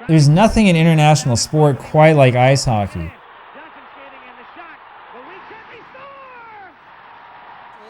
There's nothing in international sport quite like ice hockey.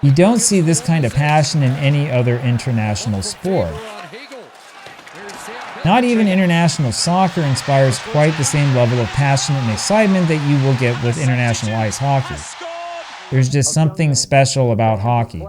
You don't see this kind of passion in any other international sport. Not even international soccer inspires quite the same level of passion and excitement that you will get with international ice hockey. There's just something special about hockey.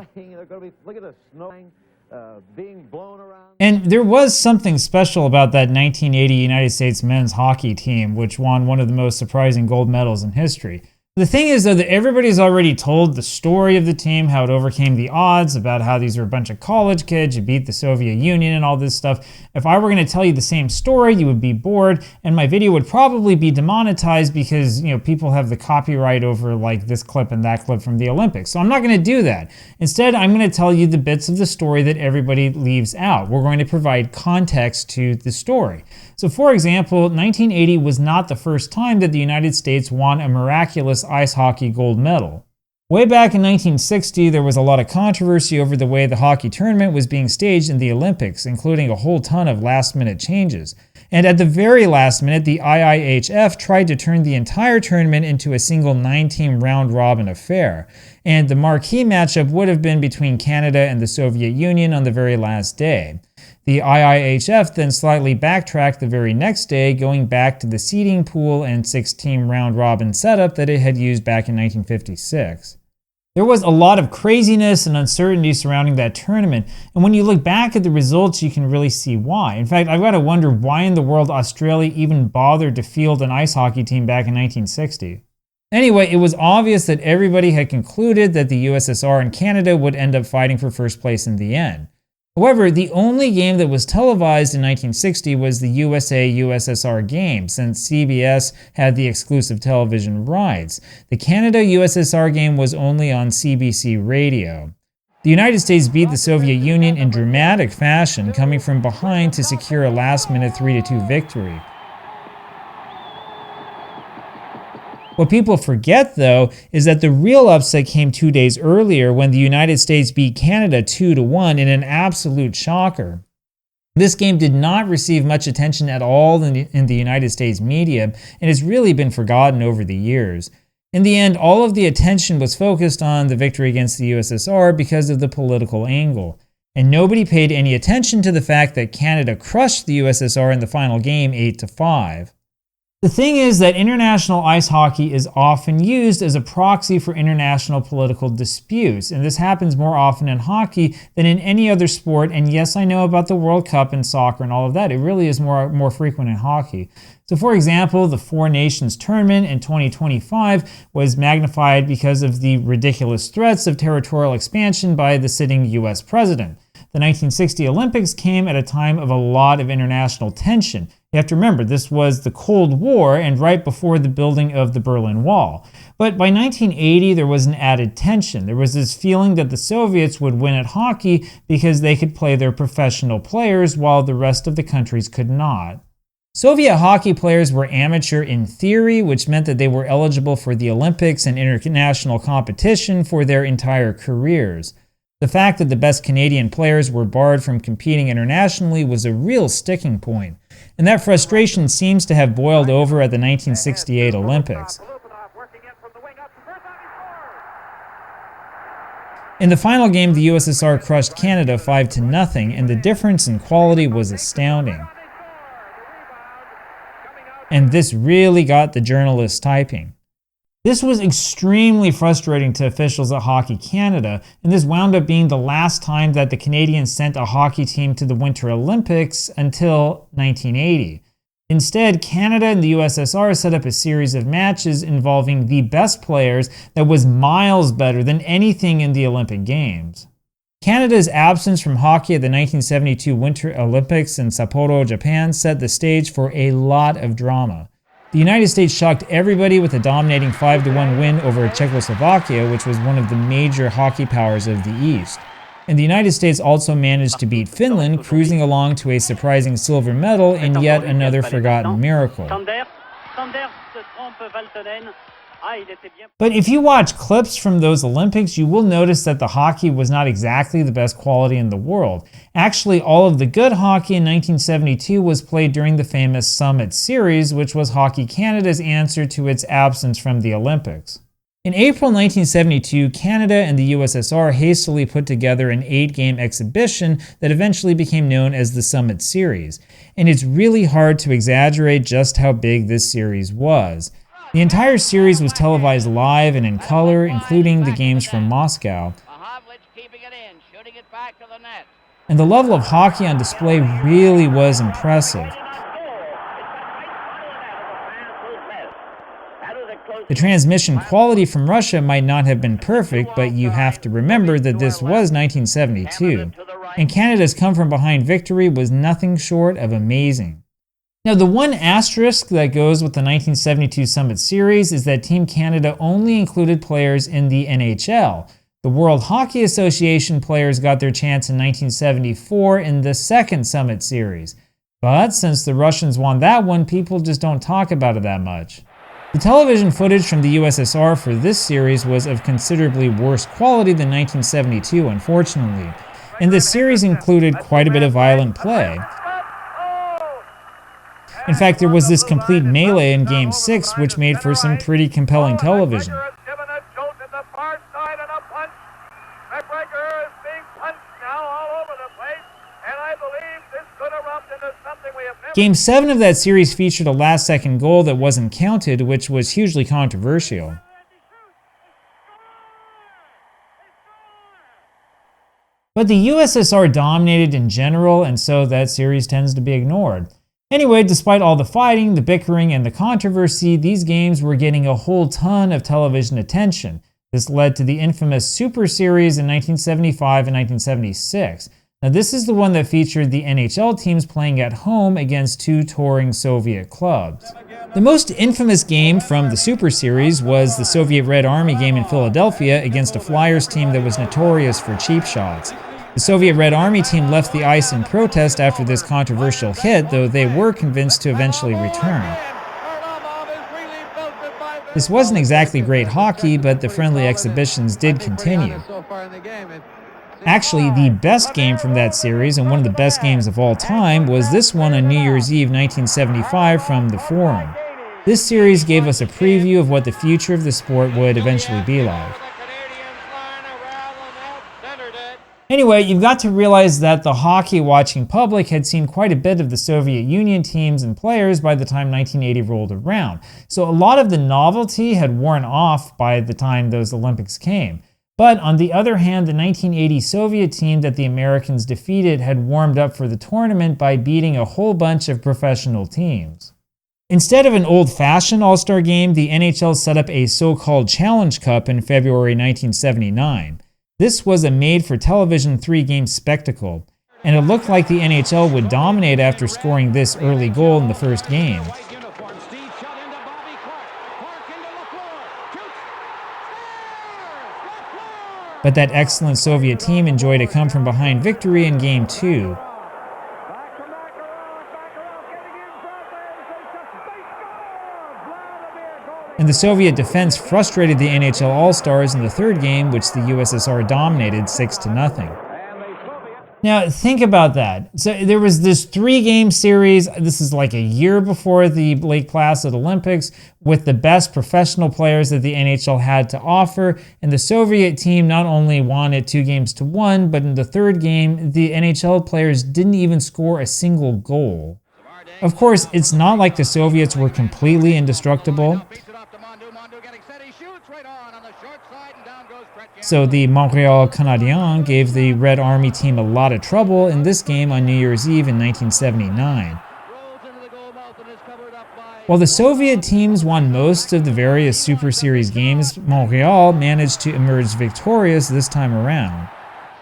And there was something special about that 1980 United States men's hockey team, which won one of the most surprising gold medals in history. The thing is, though, that everybody's already told the story of the team, how it overcame the odds, about how these were a bunch of college kids who beat the Soviet Union and all this stuff. If I were going to tell you the same story, you would be bored, and my video would probably be demonetized because, people have the copyright over like this clip and that clip from the Olympics. So I'm not going to do that. Instead, I'm going to tell you the bits of the story that everybody leaves out. We're going to provide context to the story. So, for example, 1980 was not the first time that the United States won a miraculous ice hockey gold medal. Way back in 1960, there was a lot of controversy over the way the hockey tournament was being staged in the Olympics, including a whole ton of last-minute changes. And at the very last minute, the IIHF tried to turn the entire tournament into a single 9-team round-robin affair. And the marquee matchup would have been between Canada and the Soviet Union on the very last day. The IIHF then slightly backtracked the very next day, going back to the seeding pool and 6-team round-robin setup that it had used back in 1956. There was a lot of craziness and uncertainty surrounding that tournament, and when you look back at the results, you can really see why. In fact, I've got to wonder why in the world Australia even bothered to field an ice hockey team back in 1960. Anyway, it was obvious that everybody had concluded that the USSR and Canada would end up fighting for first place in the end. However, the only game that was televised in 1960 was the USA-USSR game, since CBS had the exclusive television rights. The Canada-USSR game was only on CBC radio. The United States beat the Soviet Union in dramatic fashion, coming from behind to secure a last-minute 3-2 victory. What people forget, though, is that the real upset came 2 days earlier when the United States beat Canada 2-1 in an absolute shocker. This game did not receive much attention at all in the United States media, and has really been forgotten over the years. In the end, all of the attention was focused on the victory against the USSR because of the political angle. And nobody paid any attention to the fact that Canada crushed the USSR in the final game 8-5. The thing is that international ice hockey is often used as a proxy for international political disputes, and this happens more often in hockey than in any other sport. And yes, I know about the World Cup and soccer and all of that. It really is more frequent in hockey. So for example, the Four Nations tournament in 2025 was magnified because of the ridiculous threats of territorial expansion by the sitting US president. The 1960 Olympics came at a time of a lot of international tension. You have to remember, this was the Cold War and right before the building of the Berlin Wall. But by 1980, there was an added tension. There was this feeling that the Soviets would win at hockey because they could play their professional players while the rest of the countries could not. Soviet hockey players were amateur in theory, which meant that they were eligible for the Olympics and international competition for their entire careers. The fact that the best Canadian players were barred from competing internationally was a real sticking point, and that frustration seems to have boiled over at the 1968 Olympics. In the final game, the USSR crushed Canada 5-0, and the difference in quality was astounding. And this really got the journalists typing. This was extremely frustrating to officials at Hockey Canada, and this wound up being the last time that the Canadians sent a hockey team to the Winter Olympics until 1980. Instead, Canada and the USSR set up a series of matches involving the best players that was miles better than anything in the Olympic Games. Canada's absence from hockey at the 1972 Winter Olympics in Sapporo, Japan set the stage for a lot of drama. The United States shocked everybody with a dominating 5-1 win over Czechoslovakia, which was one of the major hockey powers of the East. And the United States also managed to beat Finland, cruising along to a surprising silver medal in yet another forgotten miracle. But if you watch clips from those Olympics, you will notice that the hockey was not exactly the best quality in the world. Actually, all of the good hockey in 1972 was played during the famous Summit Series, which was Hockey Canada's answer to its absence from the Olympics. In April 1972, Canada and the USSR hastily put together an 8-game exhibition that eventually became known as the Summit Series. And it's really hard to exaggerate just how big this series was. The entire series was televised live and in color, including the games from Moscow. And the level of hockey on display really was impressive. The transmission quality from Russia might not have been perfect, but you have to remember that this was 1972, and Canada's come-from-behind victory was nothing short of amazing. Now, the one asterisk that goes with the 1972 Summit Series is that Team Canada only included players in the NHL. The World Hockey Association players got their chance in 1974 in the second Summit Series. But since the Russians won that one, people just don't talk about it that much. The television footage from the USSR for this series was of considerably worse quality than 1972, unfortunately. And this series included quite a bit of violent play. In fact, there was this complete melee in Game 6, which made for some pretty compelling television. Game 7 of that series featured a last-second goal that wasn't counted, which was hugely controversial. But the USSR dominated in general, and so that series tends to be ignored. Anyway, despite all the fighting, the bickering, and the controversy, these games were getting a whole ton of television attention. This led to the infamous Super Series in 1975 and 1976. Now, this is the one that featured the NHL teams playing at home against two touring Soviet clubs. The most infamous game from the Super Series was the Soviet Red Army game in Philadelphia against a Flyers team that was notorious for cheap shots. The Soviet Red Army team left the ice in protest after this controversial hit, though they were convinced to eventually return. This wasn't exactly great hockey, but the friendly exhibitions did continue. Actually, the best game from that series, and one of the best games of all time, was this one on New Year's Eve 1975 from the Forum. This series gave us a preview of what the future of the sport would eventually be like. Anyway, you've got to realize that the hockey-watching public had seen quite a bit of the Soviet Union teams and players by the time 1980 rolled around, so a lot of the novelty had worn off by the time those Olympics came. But on the other hand, the 1980 Soviet team that the Americans defeated had warmed up for the tournament by beating a whole bunch of professional teams. Instead of an old-fashioned All-Star game, the NHL set up a so-called Challenge Cup in February 1979. This was a made-for-television 3-game spectacle, and it looked like the NHL would dominate after scoring this early goal in the first game. But that excellent Soviet team enjoyed a come-from-behind victory in Game 2. And the Soviet defense frustrated the NHL All-Stars in the third game, which the USSR dominated 6-0. Now, think about that. So there was this 3-game series. This is like a year before the Lake Placid Olympics, with the best professional players that the NHL had to offer. And the Soviet team not only won it 2-1, but in the third game, the NHL players didn't even score a single goal. Of course, it's not like the Soviets were completely indestructible. So the Montreal Canadiens gave the Red Army team a lot of trouble in this game on New Year's Eve in 1979. While the Soviet teams won most of the various Super Series games, Montreal managed to emerge victorious this time around.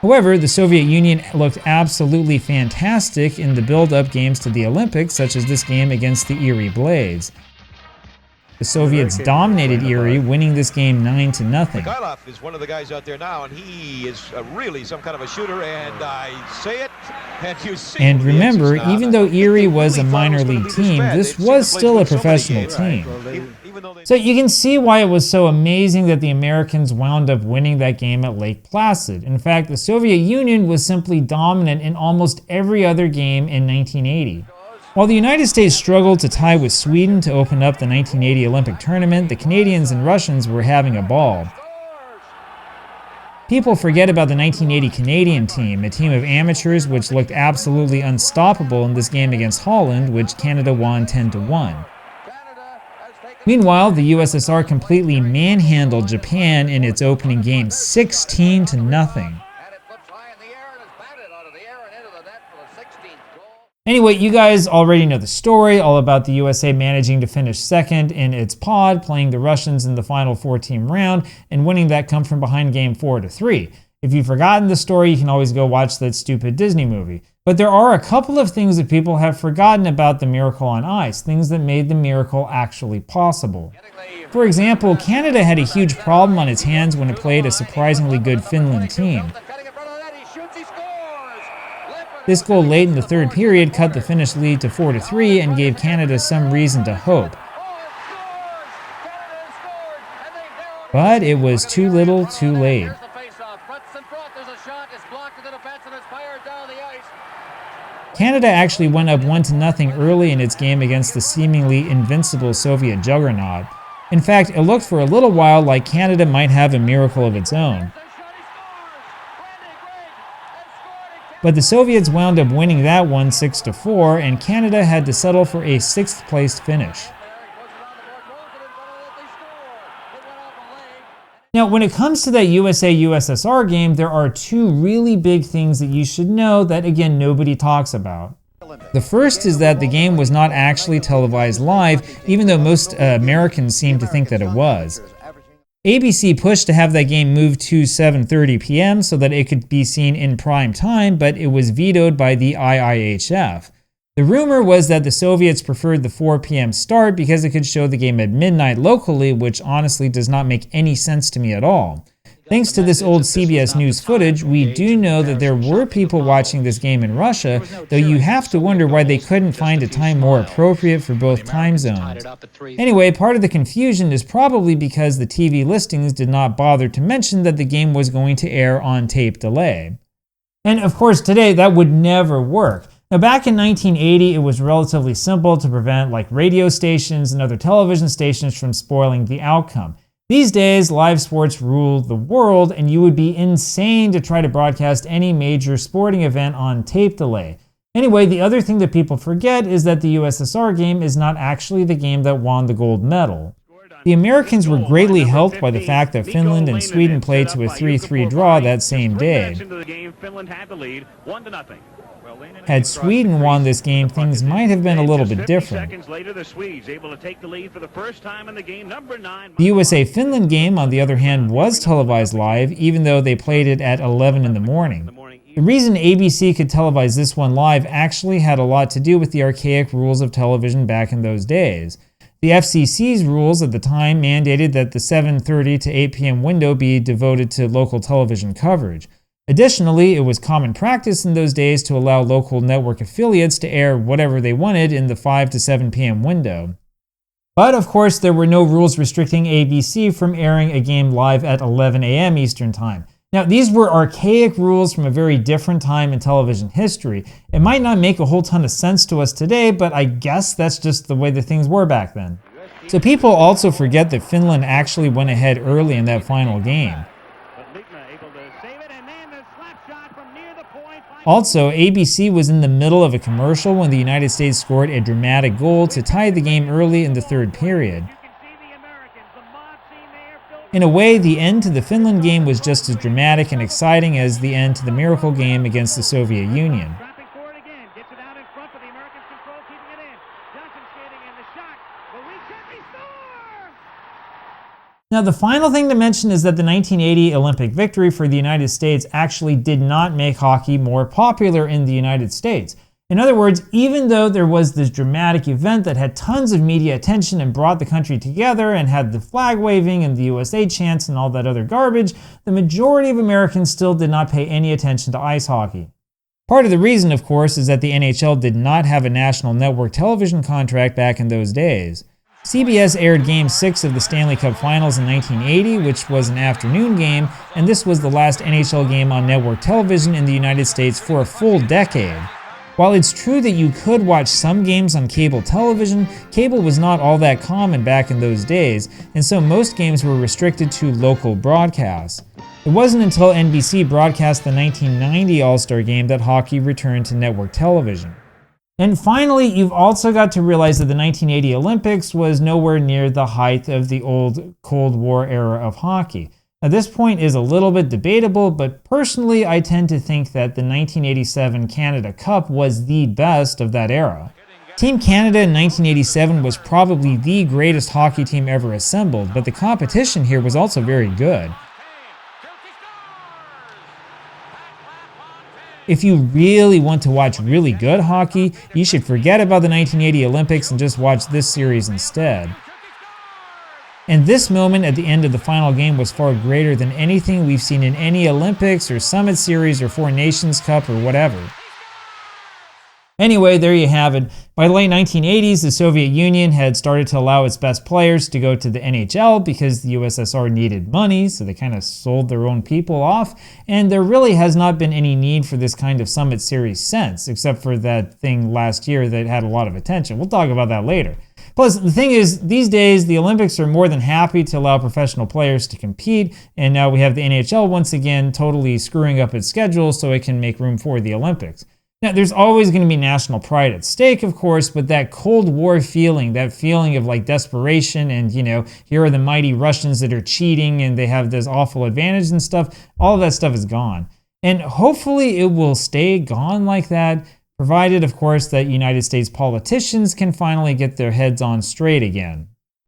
However, the Soviet Union looked absolutely fantastic in the build-up games to the Olympics, such as this game against the Erie Blades. The Soviets dominated Erie, winning this game 9-0. Mikhailov is one of the guys out there now, and he is really some kind of a shooter, and I say it, And remember, even though Erie was a minor league team, this was still a professional team. So you can see why it was so amazing that the Americans wound up winning that game at Lake Placid. In fact, the Soviet Union was simply dominant in almost every other game in 1980. While the United States struggled to tie with Sweden to open up the 1980 Olympic tournament, the Canadians and Russians were having a ball. People forget about the 1980 Canadian team, a team of amateurs which looked absolutely unstoppable in this game against Holland, which Canada won 10-1. Meanwhile, the USSR completely manhandled Japan in its opening game 16-0. Anyway, you guys already know the story, all about the USA managing to finish second in its pod, playing the Russians in the final 4-team round, and winning that come-from-behind game 4-3. If you've forgotten the story, you can always go watch that stupid Disney movie. But there are a couple of things that people have forgotten about the Miracle on Ice, things that made the miracle actually possible. For example, Canada had a huge problem on its hands when it played a surprisingly good Finland team. This goal late in the third period cut the Finnish lead to 4-3 and gave Canada some reason to hope. But it was too little, too late. Canada actually went up 1-0 early in its game against the seemingly invincible Soviet juggernaut. In fact, it looked for a little while like Canada might have a miracle of its own. But the Soviets wound up winning that one 6-4, and Canada had to settle for a 6th-place finish. Now, when it comes to that USA-USSR game, there are two really big things that you should know that, again, nobody talks about. The first is that the game was not actually televised live, even though most Americans seem to think that it was. ABC pushed to have that game moved to 7:30 p.m. so that it could be seen in prime time, but it was vetoed by the IIHF. The rumor was that the Soviets preferred the 4 p.m. start because it could show the game at midnight locally, which honestly does not make any sense to me at all. Thanks to this old CBS News footage, we do know that there were people watching this game in Russia, though you have to wonder why they couldn't find a time more appropriate for both time zones. Anyway, part of the confusion is probably because the TV listings did not bother to mention that the game was going to air on tape delay. And of course, today that would never work. Now, back in 1980, it was relatively simple to prevent radio stations and other television stations from spoiling the outcome. These days, live sports rule the world, and you would be insane to try to broadcast any major sporting event on tape delay. Anyway, the other thing that people forget is that the USSR game is not actually the game that won the gold medal. The Americans were greatly helped by the fact that Finland and Sweden played to a 3-3 draw that same day. Had Sweden won this game, things might have been a little bit different. The USA-Finland game, on the other hand, was televised live, even though they played it at 11 in the morning. The reason ABC could televise this one live actually had a lot to do with the archaic rules of television back in those days. The FCC's rules at the time mandated that the 7:30 to 8 p.m. window be devoted to local television coverage. Additionally, it was common practice in those days to allow local network affiliates to air whatever they wanted in the 5 to 7 p.m. window. But of course, there were no rules restricting ABC from airing a game live at 11 a.m. Eastern Time. Now, these were archaic rules from a very different time in television history. It might not make a whole ton of sense to us today, but I guess that's just the way that things were back then. So people also forget that Finland actually went ahead early in that final game. Also, ABC was in the middle of a commercial when the United States scored a dramatic goal to tie the game early in the third period. In a way, the end to the Finland game was just as dramatic and exciting as the end to the miracle game against the Soviet Union. Now, the final thing to mention is that the 1980 Olympic victory for the United States actually did not make hockey more popular in the United States. In other words, even though there was this dramatic event that had tons of media attention and brought the country together and had the flag waving and the USA chants and all that other garbage, the majority of Americans still did not pay any attention to ice hockey. Part of the reason, of course, is that the NHL did not have a national network television contract back in those days. CBS aired Game 6 of the Stanley Cup Finals in 1980, which was an afternoon game, and this was the last NHL game on network television in the United States for a full decade. While it's true that you could watch some games on cable television, cable was not all that common back in those days, and so most games were restricted to local broadcasts. It wasn't until NBC broadcast the 1990 All-Star Game that hockey returned to network television. And finally, you've also got to realize that the 1980 Olympics was nowhere near the height of the old Cold War era of hockey. Now, this point is a little bit debatable, but personally, I tend to think that the 1987 Canada Cup was the best of that era. Team Canada in 1987 was probably the greatest hockey team ever assembled, but the competition here was also very good. If you really want to watch really good hockey, you should forget about the 1980 Olympics and just watch this series instead. And this moment at the end of the final game was far greater than anything we've seen in any Olympics or Summit Series or Four Nations Cup or whatever. Anyway, there you have it. By the late 1980s, the Soviet Union had started to allow its best players to go to the NHL because the USSR needed money, so they kind of sold their own people off, and there really has not been any need for this kind of Summit Series since, except for that thing last year that had a lot of attention. We'll talk about that later. Plus, the thing is, these days, the Olympics are more than happy to allow professional players to compete, and now we have the NHL once again totally screwing up its schedule so it can make room for the Olympics. Now, there's always going to be national pride at stake, of course, but that Cold War feeling, that feeling of like desperation and, here are the mighty Russians that are cheating and they have this awful advantage and stuff, all of that stuff is gone. And hopefully it will stay gone like that, provided, of course, that United States politicians can finally get their heads on straight again.